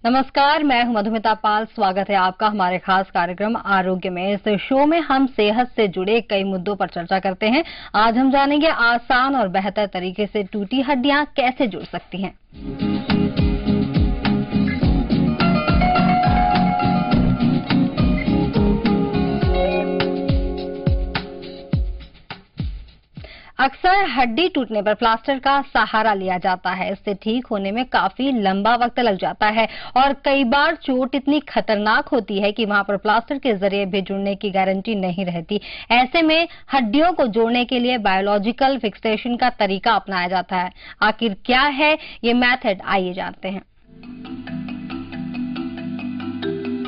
नमस्कार, मैं हूं मधुमिता पाल। स्वागत है आपका हमारे खास कार्यक्रम आरोग्य में। इस शो में हम सेहत से जुड़े कई मुद्दों पर चर्चा करते हैं। आज हम जानेंगे आसान और बेहतर तरीके से टूटी हड्डियां कैसे जुड़ सकती हैं। अक्सर हड्डी टूटने पर प्लास्टर का सहारा लिया जाता है। इससे ठीक होने में काफी लंबा वक्त लग जाता है और कई बार चोट इतनी खतरनाक होती है कि वहां पर प्लास्टर के जरिए भी जुड़ने की गारंटी नहीं रहती। ऐसे में हड्डियों को जोड़ने के लिए बायोलॉजिकल फिक्सेशन का तरीका अपनाया जाता है। आखिर क्या है ये मेथड, आइए जानते हैं।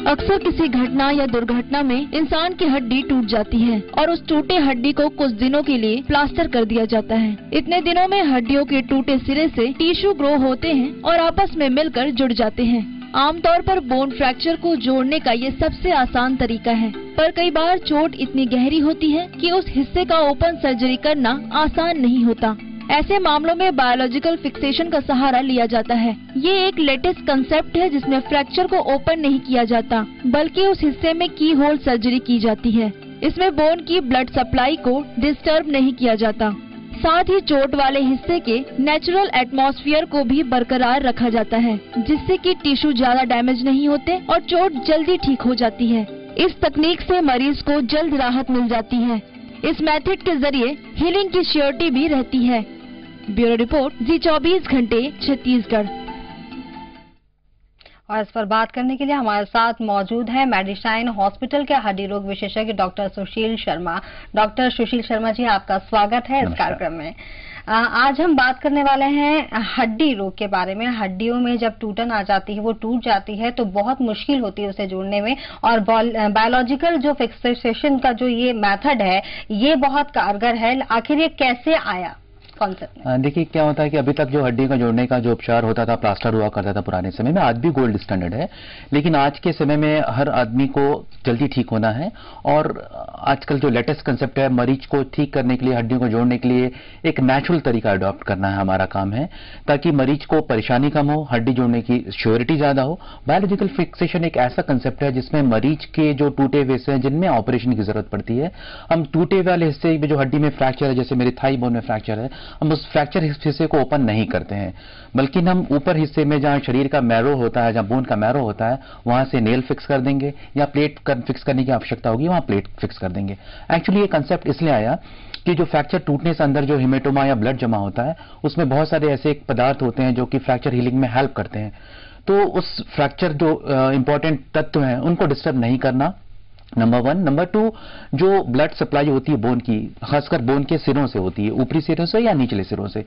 अक्सर किसी घटना या दुर्घटना में इंसान की हड्डी टूट जाती है और उस टूटे हड्डी को कुछ दिनों के लिए प्लास्टर कर दिया जाता है। इतने दिनों में हड्डियों के टूटे सिरे से टिश्यू ग्रो होते हैं और आपस में मिलकर जुड़ जाते हैं। आमतौर पर बोन फ्रैक्चर को जोड़ने का ये सबसे आसान तरीका है, पर कई बार चोट इतनी गहरी होती है कि उस हिस्से का ओपन सर्जरी करना आसान नहीं होता। ऐसे मामलों में बायोलॉजिकल फिक्सेशन का सहारा लिया जाता है। ये एक लेटेस्ट कंसेप्ट है जिसमें फ्रैक्चर को ओपन नहीं किया जाता, बल्कि उस हिस्से में की होल सर्जरी की जाती है। इसमें बोन की ब्लड सप्लाई को डिस्टर्ब नहीं किया जाता, साथ ही चोट वाले हिस्से के नेचुरल एटमॉस्फेयर को भी बरकरार रखा जाता है, जिससे कि टिश्यू ज्यादा डैमेज नहीं होते और चोट जल्दी ठीक हो जाती है। इस तकनीक से मरीज को जल्द राहत मिल जाती है। इस मेथड के जरिए हीलिंग की श्योरिटी भी रहती है। ब्यूरो रिपोर्ट, जी 24 घंटे छत्तीसगढ़। और इस पर बात करने के लिए हमारे साथ मौजूद है मेडिशाइन हॉस्पिटल के हड्डी रोग विशेषज्ञ डॉक्टर सुशील शर्मा। डॉक्टर सुशील शर्मा जी, आपका स्वागत है इस कार्यक्रम में। आज हम बात करने वाले हैं हड्डी रोग के बारे में। हड्डियों में जब टूटन आ जाती है, वो टूट जाती है तो बहुत मुश्किल होती है उसे जोड़ने में, और बायोलॉजिकल जो फिक्सेशन का जो ये मेथड है ये बहुत कारगर है। आखिर ये कैसे आया कॉन्सेप्ट? देखिए, क्या होता है कि अभी तक जो हड्डी का जोड़ने का जो उपचार होता था, प्लास्टर हुआ करता था पुराने समय में, आज भी गोल्ड स्टैंडर्ड है। लेकिन आज के समय में हर आदमी को जल्दी ठीक होना है और आजकल जो लेटेस्ट कंसेप्ट है, मरीज को ठीक करने के लिए, हड्डियों को जोड़ने के लिए एक नेचुरल तरीका अडॉप्ट करना है, हमारा काम है, ताकि मरीज को परेशानी कम हो, हड्डी जोड़ने की श्योरिटी ज्यादा हो। बायोलॉजिकल फिक्सेशन एक ऐसा कंसेप्ट है जिसमें मरीज के जो टूटे हुए हिस्से हैं जिनमें ऑपरेशन की जरूरत पड़ती है, हम टूटे वाले हिस्से में जो हड्डी में फ्रैक्चर है, जैसे मेरे थाई बोन में फ्रैक्चर है, हम उस फ्रैक्चर हिस्से को ओपन नहीं करते हैं, बल्कि हम ऊपर हिस्से में जहां शरीर का मैरो होता है, जहां बोन का मैरो होता है, वहां से नेल फिक्स कर देंगे या प्लेट फिक्स करने की आवश्यकता होगी, वहां प्लेट फिक्स कर देंगे। एक्चुअली ये कंसेप्ट इसलिए आया कि जो फ्रैक्चर टूटने से अंदर जो हिमेटोमा या ब्लड जमा होता है, उसमें बहुत सारे ऐसे पदार्थ होते हैं जो कि फ्रैक्चर हीलिंग में हेल्प करते हैं। तो उस फ्रैक्चर जो इंपॉर्टेंट तत्व हैं उनको डिस्टर्ब नहीं करना, नंबर 1। नंबर 2, जो ब्लड सप्लाई होती है बोन की, खासकर बोन के सिरों से होती है, ऊपरी सिरों से या निचले सिरों से,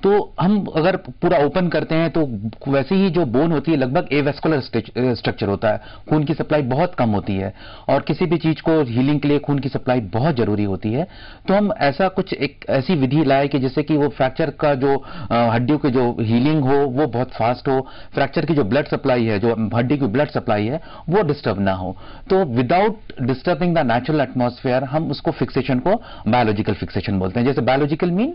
तो हम अगर पूरा ओपन करते हैं तो वैसे ही जो बोन होती है लगभग एवेस्कुलर स्ट्रक्चर होता है, खून की सप्लाई बहुत कम होती है और किसी भी चीज को हीलिंग के लिए खून की सप्लाई बहुत जरूरी होती है। तो हम ऐसा कुछ एक ऐसी विधि लाए कि जिससे कि वो फ्रैक्चर का जो हड्डियों की जो हीलिंग हो वो बहुत फास्ट हो, फ्रैक्चर की जो ब्लड सप्लाई है, जो हड्डी की ब्लड सप्लाई है, वो डिस्टर्ब ना हो। तो without disturbing the natural atmosphere हम उसको फिक्सेशन को बायोलॉजिकल फिक्सेशन बोलते हैं। जैसे biological mean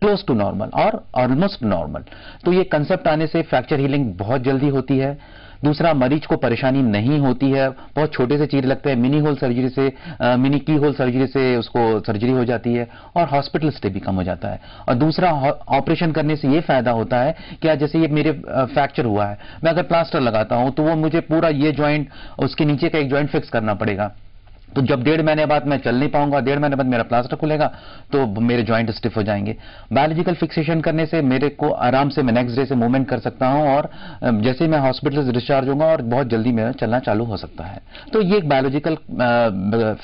close to normal और ऑलमोस्ट नॉर्मल। तो ये कंसेप्ट आने से फ्रैक्चर हीलिंग बहुत जल्दी होती है। दूसरा, मरीज को परेशानी नहीं होती है, बहुत छोटे से चीज लगते हैं, मिनी होल सर्जरी से, मिनी की होल सर्जरी से उसको सर्जरी हो जाती है और हॉस्पिटल स्टे भी कम हो जाता है। और दूसरा, ऑपरेशन करने से ये फायदा होता है कि जैसे ये मेरे फ्रैक्चर हुआ है, मैं अगर प्लास्टर लगाता हूं तो वो मुझे पूरा ये ज्वाइंट, उसके नीचे का एक ज्वाइंट फिक्स करना पड़ेगा। तो जब 1.5 महीने बाद मैं चल नहीं पाऊंगा, 1.5 महीने बाद मेरा प्लास्टर खुलेगा तो मेरे जॉइंट स्टिफ हो जाएंगे। बायोलॉजिकल फिक्सेशन करने से मेरे को आराम से मैं नेक्स्ट डे से मूवमेंट कर सकता हूं और जैसे मैं हॉस्पिटल से डिस्चार्ज होऊंगा और बहुत जल्दी मेरा चलना चालू हो सकता है। तो ये एक बायोलॉजिकल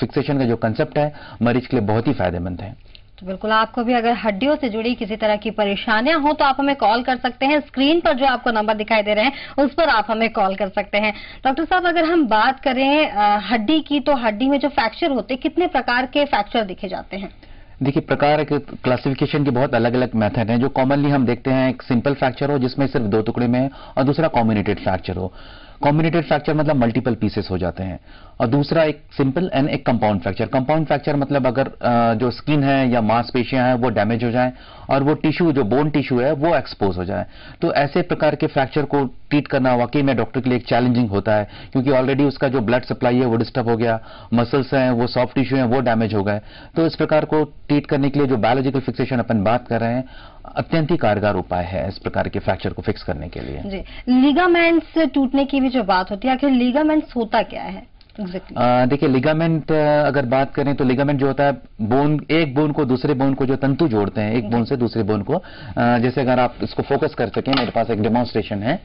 फिक्सेशन का जो कंसेप्ट है मरीज के लिए बहुत ही फायदेमंद है। तो बिल्कुल, आपको भी अगर हड्डियों से जुड़ी किसी तरह की परेशानियां हो तो आप हमें कॉल कर सकते हैं। स्क्रीन पर जो आपको नंबर दिखाई दे रहे हैं उस पर आप हमें कॉल कर सकते हैं। डॉक्टर साहब, अगर हम बात करें हड्डी की, तो हड्डी में जो फ्रैक्चर होते हैं, कितने प्रकार के फ्रैक्चर देखे जाते हैं? देखिए, प्रकार के क्लासिफिकेशन के बहुत अलग अलग मेथड हैं। जो कॉमनली हम देखते हैं, एक सिंपल फ्रैक्चर हो जिसमें सिर्फ 2 टुकड़े में है और दूसरा कॉम्बिनेटेड फ्रैक्चर हो। कॉम्बिनेटेड फ्रैक्चर मतलब मल्टीपल पीसेस हो जाते हैं। और दूसरा एक सिंपल एंड एक कंपाउंड फ्रैक्चर। कंपाउंड फ्रैक्चर मतलब अगर जो स्किन है या मांसपेशियां हैं वो डैमेज हो जाए और वो टिश्यू जो बोन टिश्यू है वो एक्सपोज हो जाए, तो ऐसे प्रकार के फ्रैक्चर को ट्रीट करना वाकई में डॉक्टर के लिए एक चैलेंजिंग होता है, क्योंकि ऑलरेडी उसका जो ब्लड सप्लाई है वो डिस्टर्ब हो गया, मसल्स हैं वो सॉफ्ट टिश्यू हैं वो डैमेज हो गए। तो इस प्रकार को ट्रीट करने के लिए जो बायोलॉजिकल फिक्सेशन अपन बात कर रहे हैं अत्यंत ही कारगर उपाय है इस प्रकार के फ्रैक्चर को फिक्स करने के लिए। जी, लिगामेंट्स टूटने की भी जो बात होती है, आखिर लिगामेंट्स होता क्या है exactly? देखिए लिगामेंट अगर बात करें तो लिगामेंट जो होता है बोन, एक बोन को दूसरे बोन को जो तंतु जोड़ते हैं एक बोन से दूसरे बोन को, जैसे अगर आप इसको फोकस कर सकें, मेरे पास एक डेमोन्स्ट्रेशन है।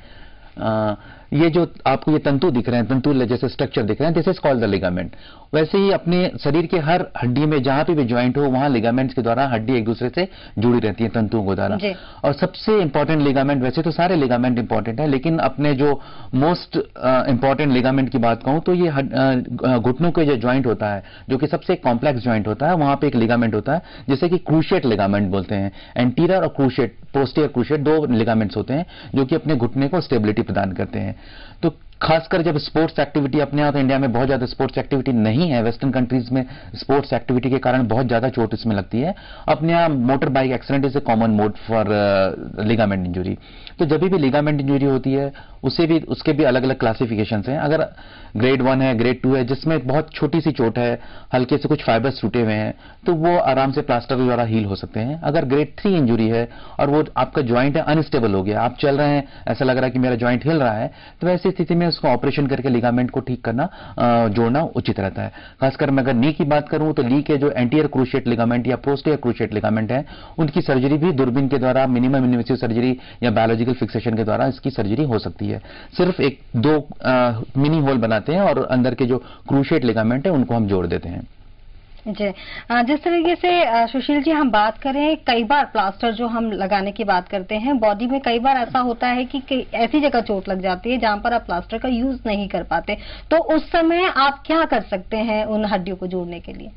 ये जो आपको ये तंतु दिख रहे हैं, तंतु जैसे स्ट्रक्चर दिख रहे हैं, this is called the ligament. वैसे ही अपने शरीर के हर हड्डी में जहां पे भी ज्वाइंट हो वहां लिगामेंट्स के द्वारा हड्डी एक दूसरे से जुड़ी रहती है तंतुओं के द्वारा। और सबसे इंपॉर्टेंट लिगामेंट, वैसे तो सारे लिगामेंट इंपॉर्टेंट है, लेकिन अपने जो मोस्ट इंपॉर्टेंट लिगामेंट की बात कहूं तो ये घुटनों के जो ज्वाइंट होता है, जो कि सबसे कॉम्प्लेक्स ज्वाइंट होता है, वहां पे एक लिगामेंट होता है जिसे कि क्रूशिएट लिगामेंट बोलते हैं। एंटीरियर और क्रूशिएट, पोस्टीरियर क्रूशिएट, दो लिगामेंट्स होते हैं जो कि अपने घुटने को स्टेबिलिटी प्रदान करते हैं। तो खासकर जब स्पोर्ट्स एक्टिविटी, अपने यहाँ तो इंडिया में बहुत ज्यादा स्पोर्ट्स एक्टिविटी नहीं है, वेस्टर्न कंट्रीज में स्पोर्ट्स एक्टिविटी के कारण बहुत ज्यादा चोट इसमें लगती है। अपने यहाँ motor bike accident is a common mode for ligament injury. तो जब भी लिगामेंट इंजुरी होती है उसके भी अलग अलग क्लासिफिकेशंस हैं। अगर ग्रेड 1 है, ग्रेड 2 है, जिसमें बहुत छोटी सी चोट है, हल्के से कुछ फाइबर्स टूटे हुए हैं, तो वो आराम से प्लास्टर के द्वारा हील हो सकते हैं। अगर ग्रेड 3 इंजुरी है और वो आपका ज्वाइंट है अनस्टेबल हो गया, आप चल रहे हैं, ऐसा लग रहा है कि मेरा ज्वाइंट हिल रहा है, तो ऐसी स्थिति में उसको ऑपरेशन करके लिगामेंट को ठीक करना, जोड़ना उचित रहता है। खासकर मैं अगर नी की बात करूं तो नी के जो एंटीरियर क्रूशिएट लिगामेंट या पोस्टीरियर क्रूशिएट लिगामेंट है, उनकी सर्जरी भी दूरबीन के द्वारा, मिनिमम इन्वेसिव सर्जरी या बायोलॉजिकल फिक्सेशन के द्वारा इसकी सर्जरी हो सकती है। सिर्फ एक दो मिनी होल बनाते हैं और अंदर के जो क्रूशिएट लिगामेंट है उनको हम जोड़ देते हैं। जी, जिस तरीके से सुशील जी हम बात करें, कई बार प्लास्टर जो हम लगाने की बात करते हैं, बॉडी में कई बार ऐसा होता है कि ऐसी जगह चोट लग जाती है जहां पर आप प्लास्टर का यूज नहीं कर पाते, तो उस समय आप क्या कर सकते हैं उन हड्डियों को जोड़ने के लिए?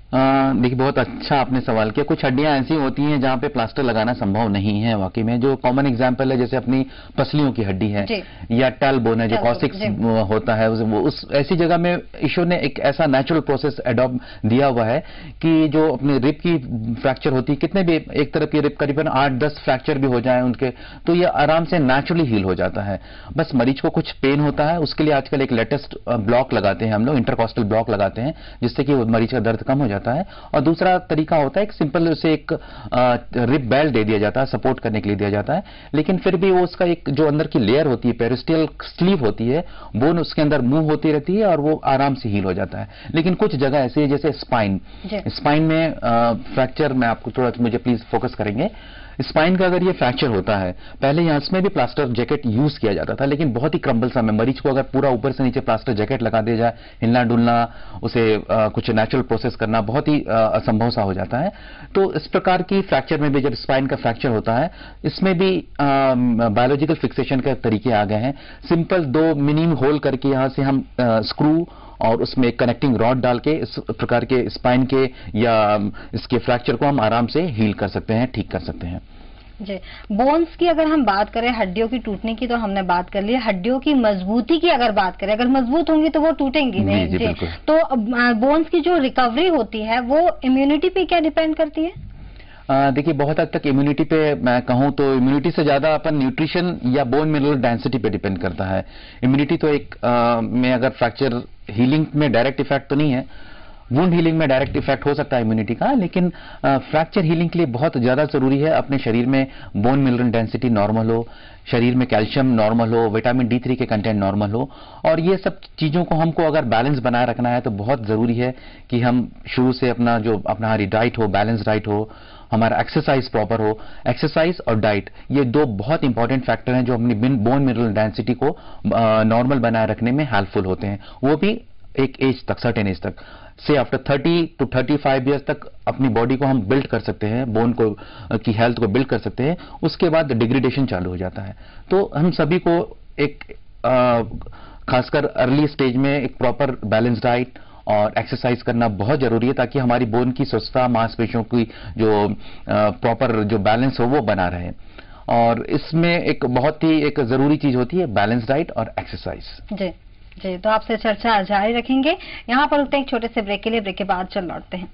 देखिए बहुत अच्छा आपने सवाल किया। कुछ हड्डियां ऐसी होती हैं जहां पे प्लास्टर लगाना संभव नहीं है वाकई में। जो कॉमन एग्जांपल है जैसे अपनी पसलियों की हड्डी है या टेल बोन है, जो कॉसिक्स होता है, उस ऐसी जगह में ईश्वर ने एक ऐसा नेचुरल प्रोसेस एडॉप्ट दिया हुआ है कि जो अपने रिब की फ्रैक्चर होती है, कितने भी एक तरफ की रिब करीबन 8-10 फ्रैक्चर भी हो जाए उनके, तो ये आराम से नेचुरली हील हो जाता है। बस मरीज को कुछ पेन होता है, उसके लिए आजकल एक लेटेस्ट ब्लॉक लगाते हैं हम लोग, इंटरकॉस्टल ब्लॉक लगाते हैं, जिससे कि मरीज का दर्द कम हो जाता है। और दूसरा तरीका होता है एक सिंपल उसे एक रिब बेल्ट दे दिया जाता है, सपोर्ट करने के लिए दिया जाता है, लेकिन फिर भी वो उसका एक जो अंदर की लेयर होती है, पेरिस्टियल स्लीव होती है, बोन उसके अंदर मूव होती रहती है और वो आराम से हील हो जाता है। लेकिन कुछ जगह ऐसी है जैसे स्पाइन में फ्रैक्चर, मैं आपको थोड़ा, मुझे प्लीज फोकस करेंगे। स्पाइन का अगर ये फ्रैक्चर होता है, पहले यहाँ इसमें भी प्लास्टर जैकेट यूज किया जाता था, लेकिन बहुत ही क्रम्बलसम है। मरीज को अगर पूरा ऊपर से नीचे प्लास्टर जैकेट लगा दिया जाए, हिलना डुलना, उसे कुछ नेचुरल प्रोसेस करना बहुत ही असंभव सा हो जाता है। तो इस प्रकार की फ्रैक्चर में भी जब स्पाइन का फ्रैक्चर होता है, इसमें भी बायोलॉजिकल फिक्सेशन के तरीके आ गए हैं। सिंपल 2 मिनी होल करके यहाँ से हम स्क्रू और उसमें एक कनेक्टिंग रॉड डाल के इस प्रकार के स्पाइन के या इसके फ्रैक्चर को हम आराम से हील कर सकते हैं, ठीक कर सकते हैं। जी, बोन्स की अगर हम बात करें, हड्डियों की टूटने की तो हमने बात कर ली, हड्डियों की मजबूती की अगर बात करें, अगर मजबूत होंगी तो वो टूटेंगी नहीं। जी, तो बोन्स की जो रिकवरी होती है वो इम्यूनिटी पे क्या डिपेंड करती है? देखिए बहुत हद तक इम्यूनिटी पे मैं कहूं तो इम्यूनिटी से ज्यादा अपन न्यूट्रिशन या बोन मिनरल डेंसिटी पे डिपेंड करता है। इम्यूनिटी तो एक में अगर फ्रैक्चर हीलिंग में डायरेक्ट इफेक्ट तो नहीं है, वुंड हीलिंग में डायरेक्ट इफेक्ट हो सकता है इम्यूनिटी का, लेकिन फ्रैक्चर हीलिंग के लिए बहुत ज्यादा जरूरी है अपने शरीर में बोन मिनरल डेंसिटी नॉर्मल हो, शरीर में कैल्शियम नॉर्मल हो, विटामिन D3 के कंटेंट नॉर्मल हो, और ये सब चीजों को हमको अगर बैलेंस बनाए रखना है तो बहुत जरूरी है कि हम शुरू से अपना जो अपना डाइट हो, बैलेंस डाइट हो, हमारा एक्सरसाइज प्रॉपर हो। एक्सरसाइज और डाइट ये 2 बहुत इंपॉर्टेंट फैक्टर हैं जो अपनी बोन मिनरल डेंसिटी को नॉर्मल बनाए रखने में हेल्पफुल होते हैं। वो भी एक एज तक, सर्टेन एज तक, से आफ्टर 30 to 35 ईयर्स तक अपनी बॉडी को हम बिल्ड कर सकते हैं, बोन को की हेल्थ को बिल्ड कर सकते हैं। उसके बाद डिग्रेडेशन चालू हो जाता है। तो हम सभी को एक खासकर अर्ली स्टेज में एक प्रॉपर बैलेंस डाइट और एक्सरसाइज करना बहुत जरूरी है, ताकि हमारी बोन की स्वस्थता, मांसपेशियों की जो प्रॉपर जो बैलेंस हो वो बना रहे। और इसमें एक बहुत ही एक जरूरी चीज होती है बैलेंस डाइट और एक्सरसाइज। जी जी, तो आपसे चर्चा जारी रखेंगे। यहाँ पर रुकते हैं एक छोटे से ब्रेक के लिए, ब्रेक के बाद चल लौटते हैं।